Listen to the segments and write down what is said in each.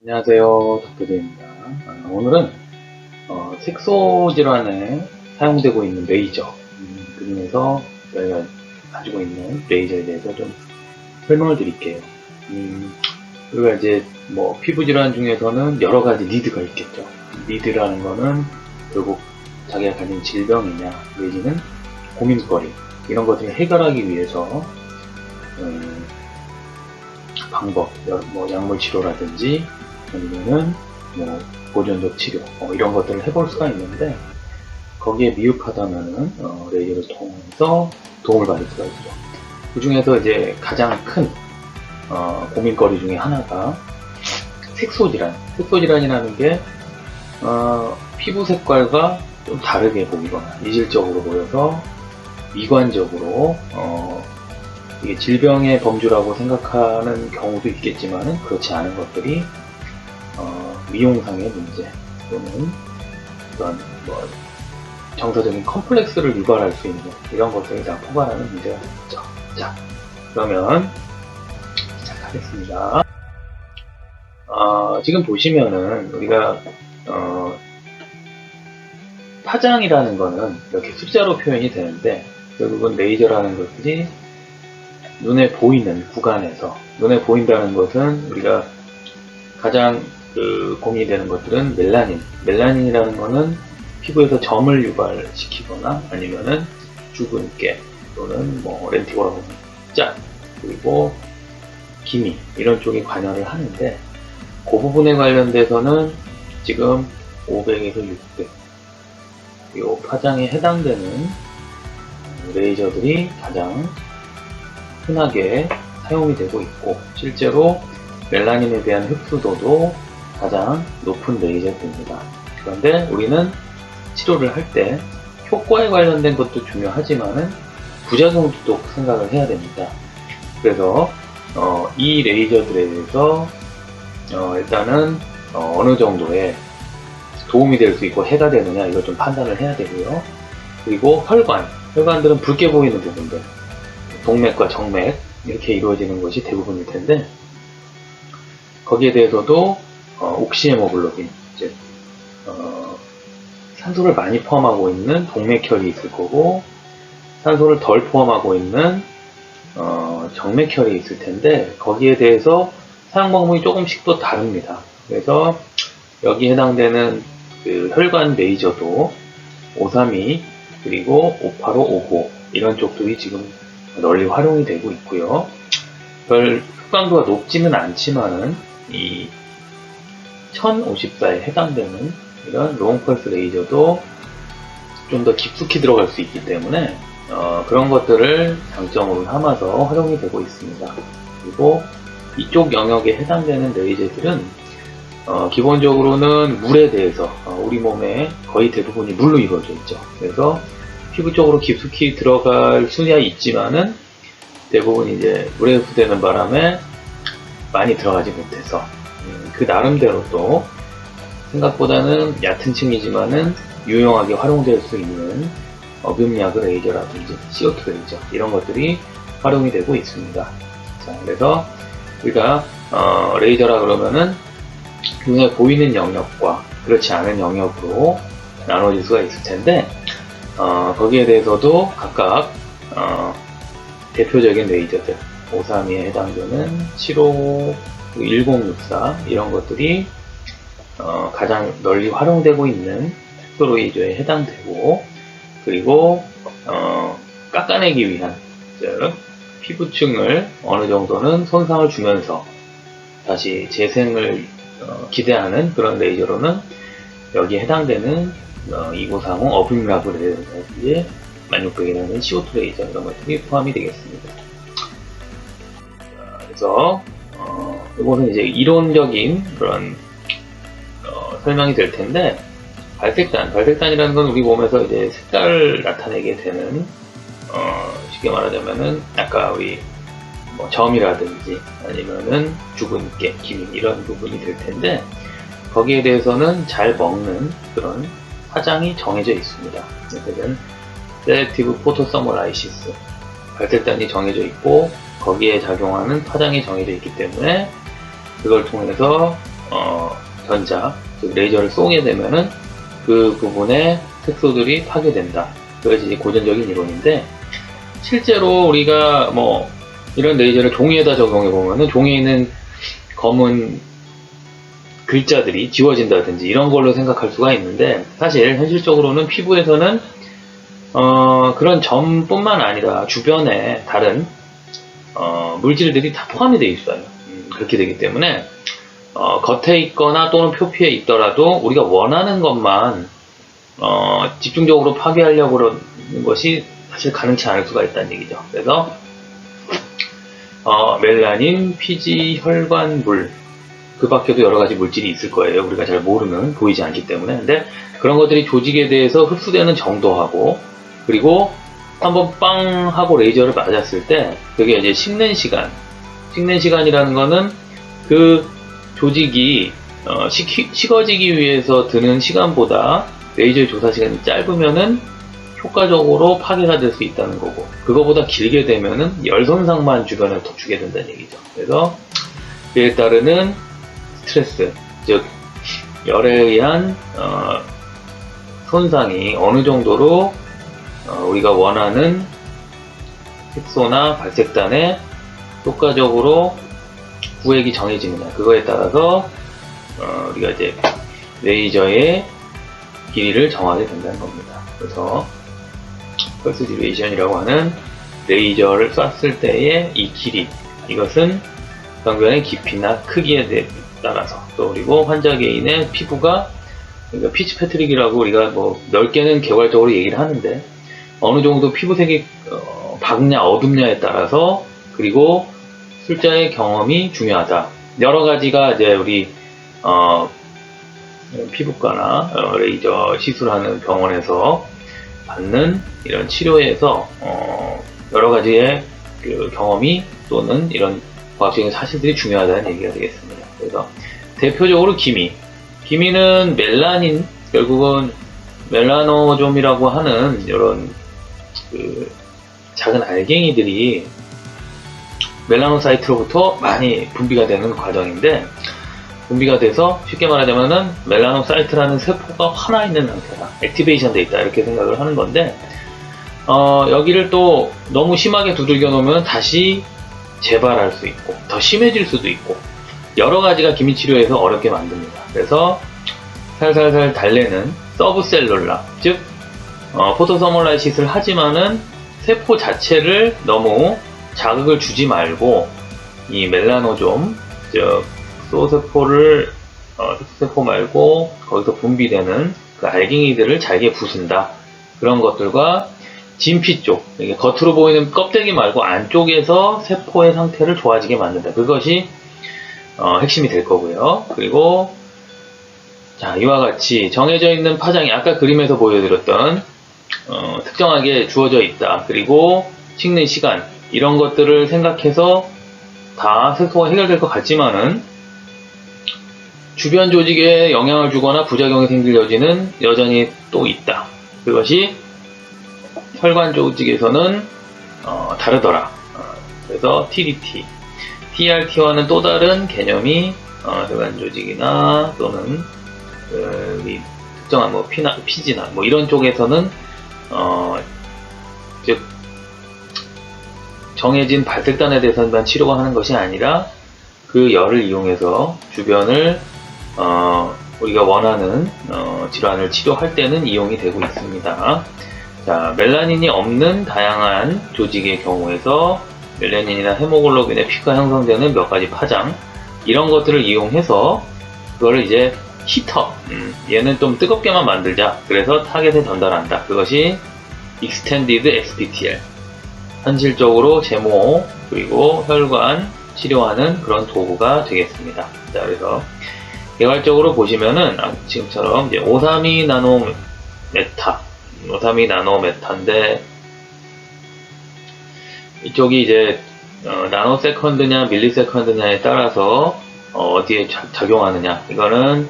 안녕하세요, 닥터드입니다. 오늘은 색소 질환에 사용되고 있는 레이저, 그 중에서 저희가 가지고 있는 레이저에 대해서 좀 설명을 드릴게요. 우리가 이제 피부 질환 중에서는 여러 가지 니드가 있겠죠. 니드라는 거는 결국 자기가 가진 질병이냐, 내지는 고민거리, 이런 것들을 해결하기 위해서 방법, 약물 치료라든지 아니면은 보존적 치료 이런 것들을 해볼 수가 있는데, 거기에 미흡하다면은 레이저를 통해서 도움을 받을 수가 있죠. 그 중에서 이제 가장 큰 고민거리 중에 하나가 색소질환. 색소질환이라는 게 피부 색깔과 좀 다르게 보이거나 이질적으로 보여서 미관적으로 이게 질병의 범주라고 생각하는 경우도 있겠지만은 그렇지 않은 것들이 미용상의 문제 또는 그런 정서적인 컴플렉스를 유발할 수 있는 이런 것들이 다 포괄하는 문제가 되겠죠. 자, 그러면 시작하겠습니다. 지금 보시면은 우리가 파장이라는 거는 이렇게 숫자로 표현이 되는데, 결국은 레이저라는 것들이 눈에 보이는 구간에서, 눈에 보인다는 것은 우리가 가장 고민이 되는 것들은 멜라닌이라는 거는 피부에서 점을 유발시키거나 아니면은 주근깨 또는 렌티고라고 하는 짠, 그리고 기미 이런 쪽에 관여를 하는데, 그 부분에 관련돼서는 지금 500에서 600 이 파장에 해당되는 레이저들이 가장 흔하게 사용이 되고 있고, 실제로 멜라닌에 대한 흡수도도 가장 높은 레이저입니다. 그런데 우리는 치료를 할 때 효과에 관련된 것도 중요하지만은 부작용도 또 생각을 해야 됩니다. 그래서 이 레이저들에 대해서 일단은 어느 정도의 도움이 될 수 있고 해가 되느냐, 이걸 좀 판단을 해야 되고요. 그리고 혈관들은 붉게 보이는 부분들, 동맥과 정맥 이렇게 이루어지는 것이 대부분일 텐데, 거기에 대해서도 옥시헤모글로빈, 즉 산소를 많이 포함하고 있는 동맥혈이 있을 거고, 산소를 덜 포함하고 있는 정맥혈이 있을 텐데, 거기에 대해서 사용 방법이 조금씩 또 다릅니다. 그래서 여기에 해당되는 그 혈관 레이저도 532 그리고 585, 59 이런 쪽들이 지금 널리 활용이 되고 있고요. 별 흑광도가 높지는 않지만은 이 1054에 해당되는 이런 롱펄스 레이저도 좀 더 깊숙이 들어갈 수 있기 때문에 그런 것들을 장점으로 삼아서 활용이 되고 있습니다. 그리고 이쪽 영역에 해당되는 레이저들은 기본적으로는 물에 대해서 우리 몸의 거의 대부분이 물로 이루어져 있죠. 그래서 피부 쪽으로 깊숙이 들어갈 수야 있지만은 대부분 이제 물에 흡수되는 바람에 많이 들어가지 못해서 그 나름대로 또 생각보다는 얕은 층이지만은 유용하게 활용될 수 있는 어뷸야그 레이저라든지 CO2 레이저 이런 것들이 활용이 되고 있습니다. 자, 그래서 우리가 레이저라 그러면은 눈에 보이는 영역과 그렇지 않은 영역으로 나눠질 수가 있을 텐데, 거기에 대해서도 각각 대표적인 레이저들 532에 해당되는 75, 1064 이런 것들이 가장 널리 활용되고 있는 색소 레이저에 해당되고, 그리고 깎아내기 위한, 즉 피부층을 어느 정도는 손상을 주면서 다시 재생을 기대하는 그런 레이저로는 여기에 해당되는 2930 어뷸야그 레이저라든지 1600이라는 CO2 레이저 이런 것들이 포함이 되겠습니다. 그래서 이것은 이제 이론적인 그런 설명이 될 텐데, 발색단이라는 건 우리 몸에서 이제 색깔을 나타내게 되는 쉽게 말하자면은 아까 우리 점이라든지 아니면은 주근깨, 기미 이런 부분이 될 텐데, 거기에 대해서는 잘 먹는 그런 화장이 정해져 있습니다. 그래서 셀렉티브 포토서멀라이시스 발색단이 정해져 있고, 거기에 작용하는 파장이 정해져 있기 때문에 그걸 통해서 전자, 즉 레이저를 쏘게 되면은 그 부분의 색소들이 파괴된다. 그것이 이제 고전적인 이론인데, 실제로 우리가 뭐 이런 레이저를 종이에다 적용해 보면은 종이에 있는 검은 글자들이 지워진다든지 이런 걸로 생각할 수가 있는데, 사실 현실적으로는 피부에서는 그런 점뿐만 아니라 주변에 다른 물질들이 다 포함이 되어 있어요. 그렇게 되기 때문에 겉에 있거나 또는 표피에 있더라도 우리가 원하는 것만 집중적으로 파괴하려고 그러는 것이 사실 가능치 않을 수가 있다는 얘기죠. 그래서 멜라닌, 피지, 혈관, 물, 그 밖에도 여러 가지 물질이 있을 거예요. 우리가 잘 모르는, 보이지 않기 때문에. 근데 그런 것들이 조직에 대해서 흡수되는 정도하고, 그리고 한번 빵 하고 레이저를 맞았을 때 그게 이제 식는 시간이라는 거는 그 조직이 식어지기 위해서 드는 시간보다 레이저의 조사 시간이 짧으면은 효과적으로 파괴가 될 수 있다는 거고, 그거보다 길게 되면은 열 손상만 주변에 더 주게 된다는 얘기죠. 그래서 그에 따르는 스트레스, 즉 열에 의한 손상이 어느 정도로 우리가 원하는 색소나 발색단에 효과적으로 구획이 정해지느냐, 그거에 따라서 우리가 이제 레이저의 길이를 정하게 된다는 겁니다. 그래서 펄스 듀레이션이라고 하는 레이저를 쐈을 때의 이 길이, 이것은 병변의 깊이나 크기에 따라서, 또 그리고 환자 개인의 피부가, 그러니까 피치 패트릭이라고 우리가 뭐 넓게는 개괄적으로 얘기를 하는데, 어느 정도 피부색이 밝냐 어둡냐에 따라서, 그리고 술자의 경험이 중요하다. 여러 가지가 이제 우리 피부과나 레이저 시술하는 병원에서 받는 이런 치료에서 여러 가지의 그 경험이 또는 이런 과학적인 사실들이 중요하다는 얘기가 되겠습니다. 그래서 대표적으로 기미는 멜라닌, 결국은 멜라노좀이라고 하는 이런 그 작은 알갱이들이 멜라노사이트로부터 많이 분비가 되는 과정인데, 분비가 돼서 쉽게 말하자면은 멜라노사이트라는 세포가 하나 있는 상태다, 액티베이션 돼 있다, 이렇게 생각을 하는 건데, 여기를 또 너무 심하게 두들겨 놓으면 다시 재발할 수 있고 더 심해질 수도 있고, 여러 가지가 기미 치료에서 어렵게 만듭니다. 그래서 살살살 달래는 서브셀룰라, 즉 포토서몰라이시스를 하지만은 세포 자체를 너무 자극을 주지 말고, 이 멜라노좀, 즉 소세포를 세포 말고 거기서 분비되는 그 알갱이들을 잘게 부순다. 그런 것들과 진피 쪽, 이게 겉으로 보이는 껍데기 말고 안쪽에서 세포의 상태를 좋아지게 만든다. 그것이 핵심이 될 거고요. 그리고 자, 이와 같이 정해져 있는 파장이 아까 그림에서 보여드렸던 특정하게 주어져 있다. 그리고 식는 시간, 이런 것들을 생각해서 다 색소가 해결될 것 같지만은 주변 조직에 영향을 주거나 부작용이 생길 여지는 여전히 또 있다. 그것이 혈관 조직에서는 다르더라. 그래서 TDT, TRT와는 또 다른 개념이 혈관 조직이나 또는 우리 특정한 뭐 피지나 뭐 이런 쪽에서는 즉 정해진 발색단에 대해서만 치료가 하는 것이 아니라 그 열을 이용해서 주변을 우리가 원하는 질환을 치료할 때는 이용이 되고 있습니다. 자, 멜라닌이 없는 다양한 조직의 경우에서 멜라닌이나 헤모글로빈의 피가 형성되는 몇 가지 파장, 이런 것들을 이용해서 그거를 이제 히터, 얘는 좀 뜨겁게만 만들자, 그래서 타겟에 전달한다. 그것이 Extended SPTL, 현실적으로 제모 그리고 혈관 치료하는 그런 도구가 되겠습니다. 자, 그래서 개괄적으로 보시면은 지금처럼 이제 532 나노메타인데, 이쪽이 이제 나노세컨드냐 밀리세컨드냐에 따라서 어디에 작용하느냐, 이거는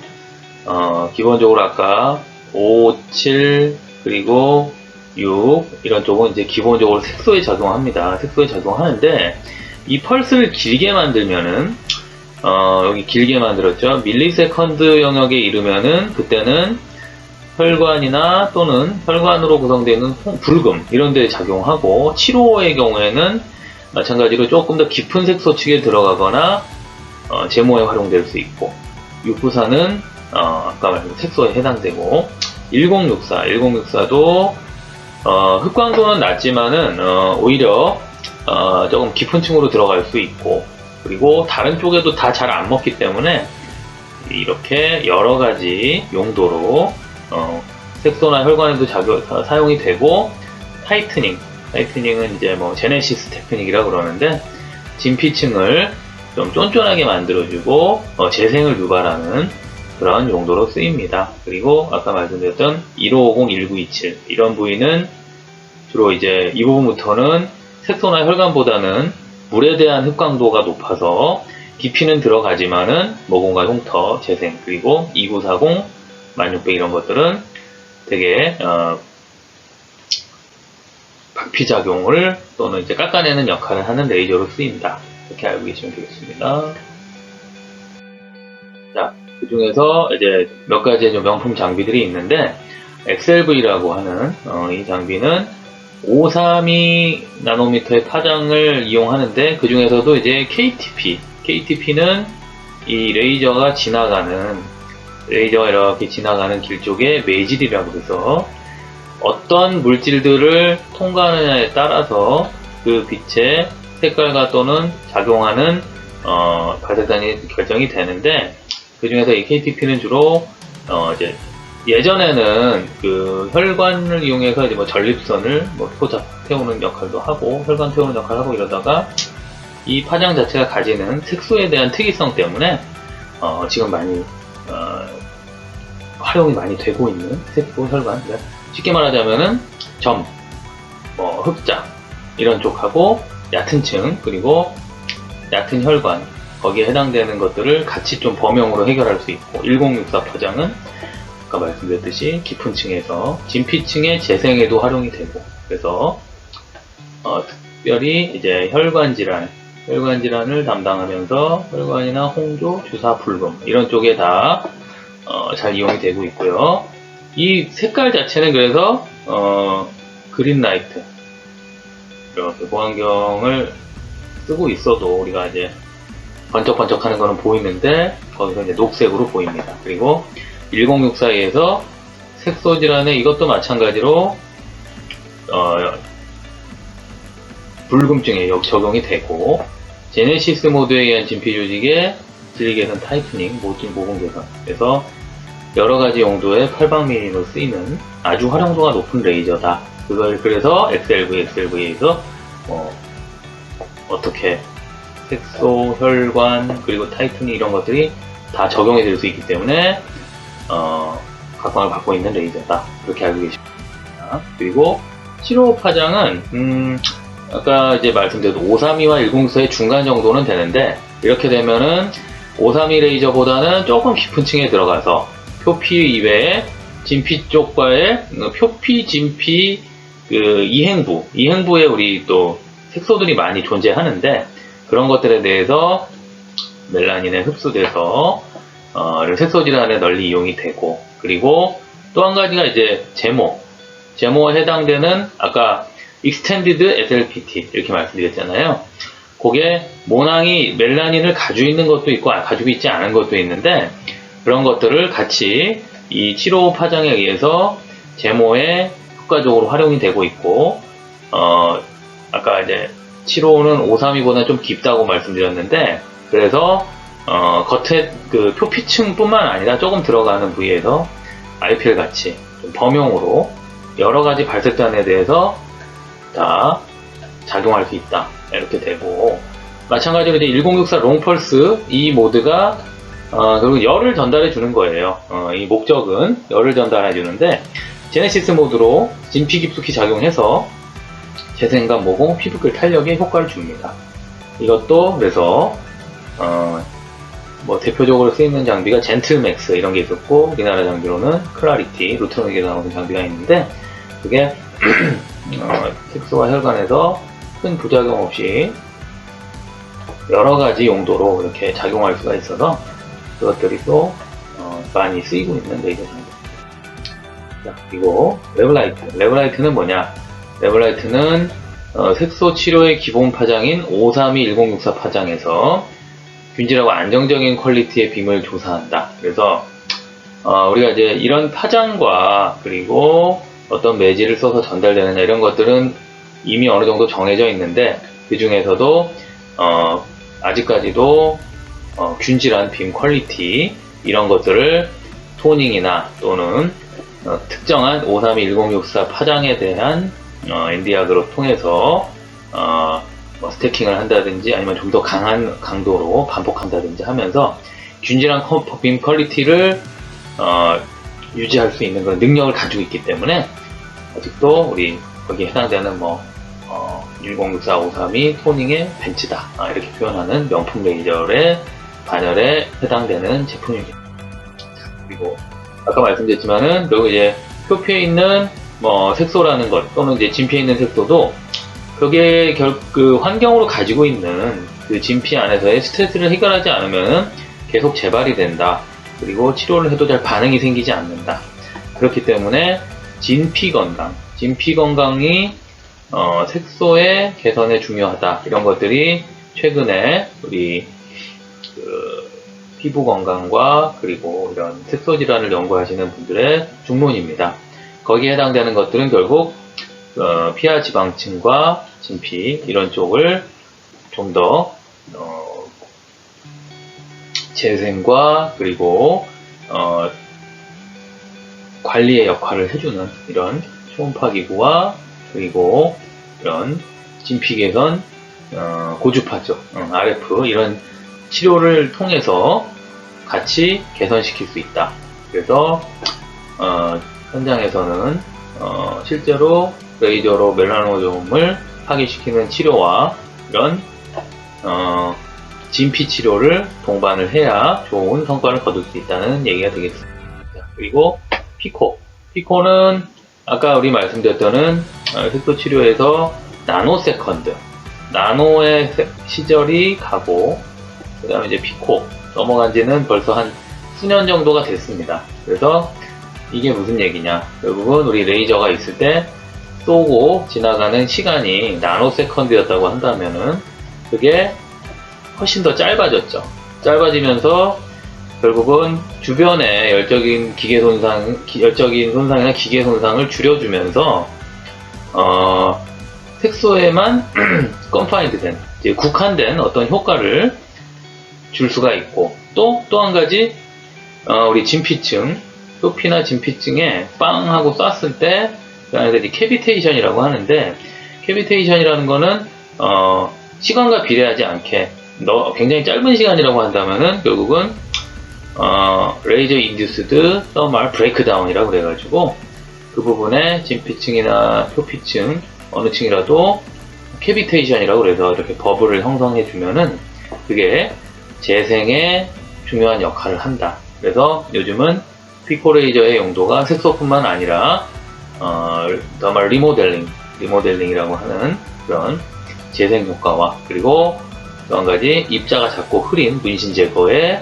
기본적으로 아까 5, 7 그리고 6 이런 쪽은 이제 기본적으로 색소에 작용합니다. 색소에 작용하는데, 이 펄스를 길게 만들면은 여기 길게 만들었죠. 밀리세컨드 영역에 이르면은 그때는 혈관이나 또는 혈관으로 구성되어 있는 불금 이런 데에 작용하고, 7호의 경우에는 마찬가지로 조금 더 깊은 색소 측에 들어가거나 제모에 활용될 수 있고, 694는 아까 말한 색소에 해당되고, 1064도 흑광도는 낮지만은 오히려 조금 깊은 층으로 들어갈 수 있고, 그리고 다른 쪽에도 다 잘 안 먹기 때문에 이렇게 여러 가지 용도로 색소나 혈관에도 사용이 되고, 타이트닝은 이제 뭐 제네시스 테크닉이라 그러는데, 진피층을 좀 쫀쫀하게 만들어주고 재생을 유발하는 그런 용도로 쓰입니다. 그리고 아까 말씀드렸던 1550, 1927 이런 부위는 주로 이제 이 부분부터는 색소나 혈관보다는 물에 대한 흡광도가 높아서 깊이는 들어가지만은 모공과 흉터 재생, 그리고 2940, 1600 이런 것들은 되게 박피작용을 또는 이제 깎아내는 역할을 하는 레이저로 쓰입니다. 이렇게 알고 계시면 되겠습니다. 자, 그 중에서 이제 몇 가지의 좀 명품 장비들이 있는데, XLV라고 하는 이 장비는 532 나노미터의 파장을 이용하는데, 그 중에서도 이제 KTP는 이 레이저가 이렇게 지나가는 길 쪽에 매질이라고 해서 어떤 물질들을 통과하느냐에 따라서 그 빛의 색깔과 또는 작용하는 발색단이 결정이 되는데, 그 중에서 이 KTP는 주로 이제 예전에는 그 혈관을 이용해서 이제 뭐 전립선을 뭐 태우는 역할도 하고, 혈관 태우는 역할을 하고 이러다가, 이 파장 자체가 가지는 색소에 대한 특이성 때문에 지금 많이 활용이 많이 되고 있는 색소 혈관, 쉽게 말하자면은 점, 흑자 이런 쪽하고 얕은 층, 그리고 얕은 혈관, 거기에 해당되는 것들을 같이 좀 범용으로 해결할 수 있고, 1064 파장은 아까 말씀드렸듯이 깊은 층에서 진피층의 재생에도 활용이 되고, 그래서 특별히 이제 혈관 질환을 담당하면서 혈관이나 홍조, 주사, 불금 이런 쪽에 다 잘 이용이 되고 있고요. 이 색깔 자체는 그래서 그린라이트, 이렇게 보안경을 쓰고 있어도 우리가 이제 번쩍번쩍하는 거는 보이는데, 거기서 이제 녹색으로 보입니다. 그리고 1064에서 색소 질환에 이것도 마찬가지로 불금증에 적용이 되고, 제네시스 모드에 의한 진피 조직의 질리 개선 타이트닝, 모공 개선, 그래서 여러 가지 용도의 800mm로 쓰이는 아주 활용도가 높은 레이저다. 그래서 XLV에서 어떻게 색소, 혈관, 그리고 타이트닝 이런 것들이 다 적용이 될 수 있기 때문에 각광을 받고 있는 레이저다. 그렇게 알고 계십니다. 그리고 7호 파장은 아까 이제 말씀드린 532와 104의 중간 정도는 되는데, 이렇게 되면은 532 레이저보다는 조금 깊은 층에 들어가서 표피 이외에 진피 쪽과의 표피 진피 그 이행부에 우리 또 색소들이 많이 존재하는데, 그런 것들에 대해서 멜라닌에 흡수돼서 색소 질환에 널리 이용이 되고, 그리고 또 한 가지가 이제 제모에 해당되는 아까 Extended SLPT 이렇게 말씀드렸잖아요. 그게 모낭이 멜라닌을 가지고 있는 것도 있고 가지고 있지 않은 것도 있는데, 그런 것들을 같이 이 7호 파장에 의해서 제모에 효과적으로 활용이 되고 있고, 아까 이제 7호는 532보다 좀 깊다고 말씀드렸는데, 그래서 겉에 그 표피층뿐만 아니라 조금 들어가는 부위에서 IPL 같이 좀 범용으로 여러 가지 발색단에 대해서 다 작용할 수 있다. 이렇게 되고, 마찬가지로 이제 1064 롱펄스 이 모드가 그리고 열을 전달해 주는 거예요. 이 목적은 열을 전달해 주는데, 제네시스 모드로 진피 깊숙이 작용해서 재생감, 모공, 피부결 탄력에 효과를 줍니다. 이것도 그래서 뭐 대표적으로 쓰이는 장비가 젠틀맥스 이런 게 있었고, 우리나라 장비로는 클라리티, 루트론에서 나오는 장비가 있는데, 그게 색소와 혈관에서 큰 부작용 없이 여러 가지 용도로 이렇게 작용할 수가 있어서 그것들이 또 많이 쓰이고 있는 레이저 장비. 자, 그리고 레블라이트. 레블라이트는 뭐냐? 레블라이트는 색소 치료의 기본 파장인 532-1064 파장에서 균질하고 안정적인 퀄리티의 빔을 조사한다. 그래서 우리가 이제 이런 파장과 그리고 어떤 매질을 써서 전달되느냐 이런 것들은 이미 어느 정도 정해져 있는데 그 중에서도 아직까지도 균질한 빔 퀄리티 이런 것들을 토닝이나 또는 특정한 532-1064 파장에 대한 엔디약으로 통해서 스태킹을 한다든지 아니면 좀 더 강한 강도로 반복한다든지 하면서 균질한 빔 퀄리티를 유지할 수 있는 그런 능력을 가지고 있기 때문에 아직도 우리 거기에 해당되는 1064, 532 토닝의 벤츠다 이렇게 표현하는 명품 레이저의 반열에 해당되는 제품입니다. 그리고 아까 말씀드렸지만은 그리고 이제 표피에 있는 색소라는 것 또는 이제 진피에 있는 색소도 그게 그 환경으로 가지고 있는 그 진피 안에서의 스트레스를 해결하지 않으면 계속 재발이 된다. 그리고 치료를 해도 잘 반응이 생기지 않는다. 그렇기 때문에 진피 건강이 색소의 개선에 중요하다. 이런 것들이 최근에 우리 피부 건강과 그리고 이런 색소 질환을 연구하시는 분들의 중론입니다. 거기에 해당되는 것들은 결국 피하 지방층과 진피 이런 쪽을 좀 더 재생과 그리고 관리의 역할을 해주는 이런 초음파 기구와 그리고 이런 진피 개선 고주파 쪽 RF 이런 치료를 통해서 같이 개선시킬 수 있다. 그래서 현장에서는 실제로 레이저로 멜라노즘을 파괴시키는 치료와 이런 진피 치료를 동반을 해야 좋은 성과를 거둘 수 있다는 얘기가 되겠습니다. 그리고 피코는 아까 우리 말씀드렸던 색소 치료에서 나노세컨드 나노의 시절이 가고 그 다음에 이제 피코 넘어간 지는 벌써 한 수년 정도가 됐습니다. 그래서 이게 무슨 얘기냐, 결국은 우리 레이저가 있을 때 쏘고 지나가는 시간이 나노세컨드였다고 한다면은 그게 훨씬 더 짧아졌죠. 짧아지면서 결국은 주변의 열적인 손상이나 기계 손상을 줄여주면서 색소에만 confined 된, 이제 국한된 어떤 효과를 줄 수가 있고, 또 한 가지 우리 진피층, 표피나 진피층에 빵 하고 쐈을 때 그 안에서 이제 캐비테이션이라고 하는데, 캐비테이션이라는 거는 시간과 비례하지 않게 굉장히 짧은 시간이라고 한다면은 결국은 레이저 인듀스드 서멀 브레이크다운이라고 그래가지고 그 부분에 진피층이나 표피층 어느 층이라도 캐비테이션이라고 그래서 이렇게 버블을 형성해 주면은 그게 재생에 중요한 역할을 한다. 그래서 요즘은 피코 레이저의 용도가 색소뿐만 아니라 더멀 리모델링이라고 하는 그런 재생 효과와 그리고 또 한 가지 입자가 작고 흐린 문신 제거에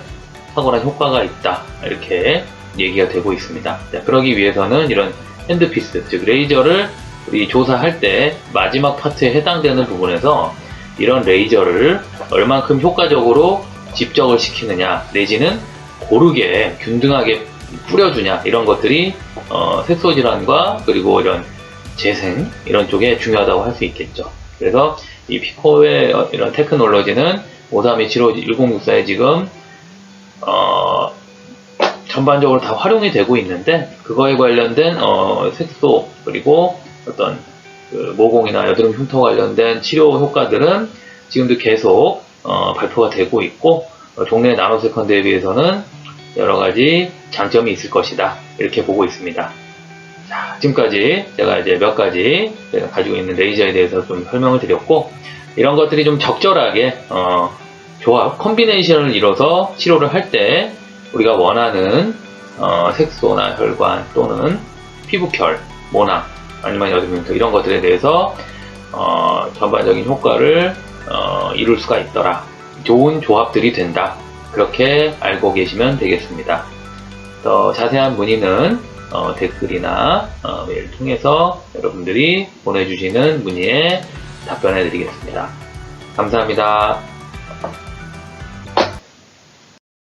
탁월한 효과가 있다. 이렇게 얘기가 되고 있습니다. 자, 그러기 위해서는 이런 핸드피스, 즉 레이저를 우리 조사할 때 마지막 파트에 해당되는 부분에서 이런 레이저를 얼만큼 효과적으로 집적을 시키느냐 내지는 고르게 균등하게 뿌려주냐 이런 것들이 색소 질환과 그리고 이런 재생 이런 쪽에 중요하다고 할 수 있겠죠. 그래서 이 피코의 이런 테크놀로지는 53275 1064에 지금 전반적으로 다 활용이 되고 있는데 그거에 관련된 색소 그리고 어떤 그 모공이나 여드름 흉터 관련된 치료 효과들은 지금도 계속 발표가 되고 있고 종래 나노세컨드에 비해서는 여러 가지 장점이 있을 것이다 이렇게 보고 있습니다. 자, 지금까지 제가 이제 몇 가지 제가 가지고 있는 레이저에 대해서 좀 설명을 드렸고, 이런 것들이 좀 적절하게 조합, 컴비네이션을 이뤄서 치료를 할 때 우리가 원하는 색소나 혈관 또는 피부결, 모낭, 아니면 여드름흉터 이런 것들에 대해서 전반적인 효과를 이룰 수가 있더라. 좋은 조합들이 된다. 그렇게 알고 계시면 되겠습니다. 더 자세한 문의는 댓글이나 메일 통해서 여러분들이 보내주시는 문의에 답변해 드리겠습니다. 감사합니다.